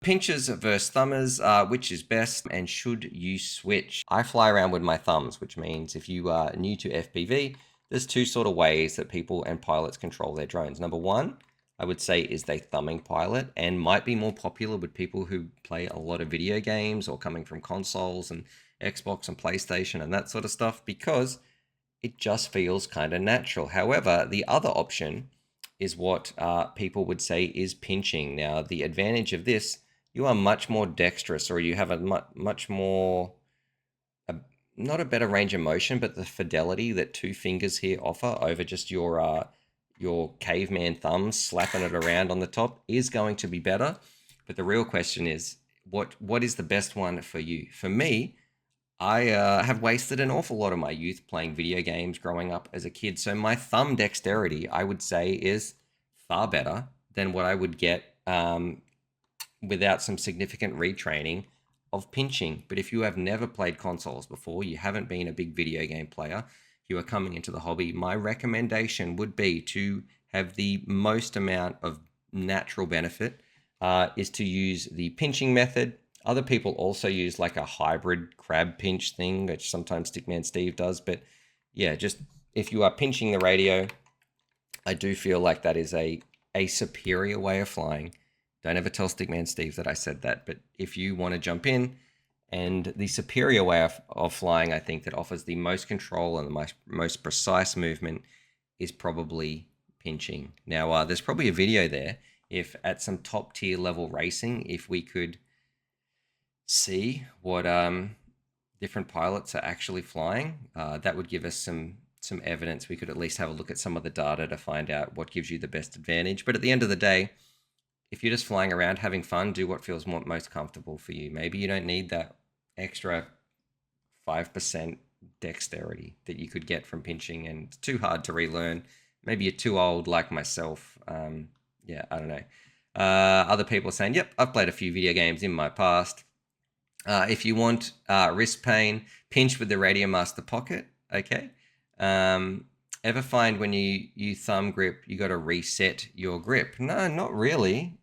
Pinchers versus thumbers, which is best and should you switch? I fly around with my thumbs, which means if you are new to FPV, there's two sort of ways that people and pilots control their drones. Number one, I would say is the thumbing pilot, and might be more popular with people who play a lot of video games or coming from consoles and Xbox and PlayStation and that sort of stuff, because it just feels kind of natural. However, the other option is what people would say is pinching. Now, the advantage of this, you are much more dexterous, or you have a much more, not a better range of motion, but the fidelity that two fingers here offer over just your caveman thumbs slapping it around on the top is going to be better. But the real question is, what is the best one for you? For me, I have wasted an awful lot of my youth playing video games growing up as a kid. So my thumb dexterity, I would say, is far better than what I would get without some significant retraining of pinching. But if you have never played consoles before, you haven't been a big video game player, you are coming into the hobby, my recommendation would be to have the most amount of natural benefit is to use the pinching method. Other people also use like a hybrid crab pinch thing, which sometimes Stickman Steve does. But yeah, just if you are pinching the radio, I do feel like that is a superior way of flying. Don't ever tell Stickman Steve that I said that. But if you want to jump in, and the superior way of flying, I think, that offers the most control and the most precise movement is probably pinching. Now, there's probably a video there. If at some top tier level racing, if we could see what different pilots are actually flying, that would give us some evidence. We could at least have a look at some of the data to find out what gives you the best advantage. But at the end of the day, if you're just flying around having fun, do what feels most comfortable for you. Maybe you don't need that extra 5% dexterity that you could get from pinching, and it's too hard to relearn. Maybe you're too old like myself. Yeah, I don't know. Other people are saying, yep, I've played a few video games in my past. If you want wrist pain, pinch with the Radio Master Pocket, okay? Ever find when you thumb grip, you got to reset your grip? No, not really.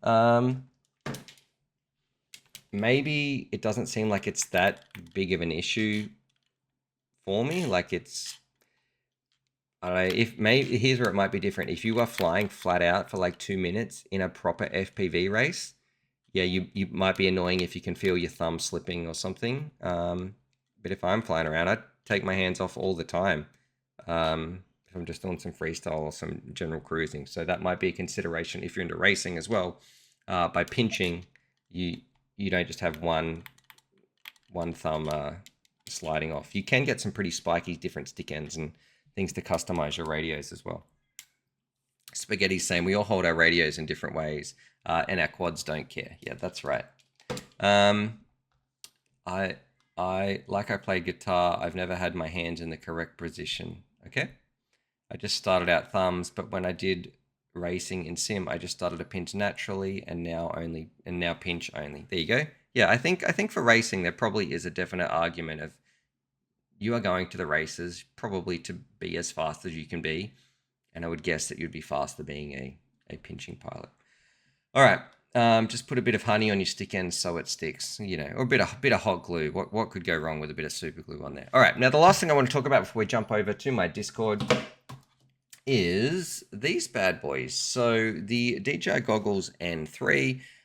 Maybe it doesn't seem like it's that big of an issue for me. Like it's, I don't know, if maybe here's where it might be different. If you are flying flat out for like 2 minutes in a proper FPV race, yeah, you might be annoying if you can feel your thumb slipping or something. But if I'm flying around, I take my hands off all the time. If I'm just doing some freestyle or some general cruising. So that might be a consideration if you're into racing as well. By pinching, you don't just have one thumb sliding off. You can get some pretty spiky different stick ends and things to customize your radios as well. Spaghetti's saying we all hold our radios in different ways, and our quads don't care. Yeah, that's right. I played guitar. I've never had my hands in the correct position. Okay, I just started out thumbs, but when I did racing in sim, I just started to pinch naturally, and now pinch only. There you go. Yeah, I think for racing there probably is a definite argument of you are going to the races probably to be as fast as you can be, and I would guess that you'd be faster being a pinching pilot. All right, just put a bit of honey on your stick end so it sticks, you know, or a bit of hot glue. What could go wrong with a bit of super glue on there? All right, now the last thing I want to talk about before we jump over to my Discord is these bad boys. So the DJI Goggles N3,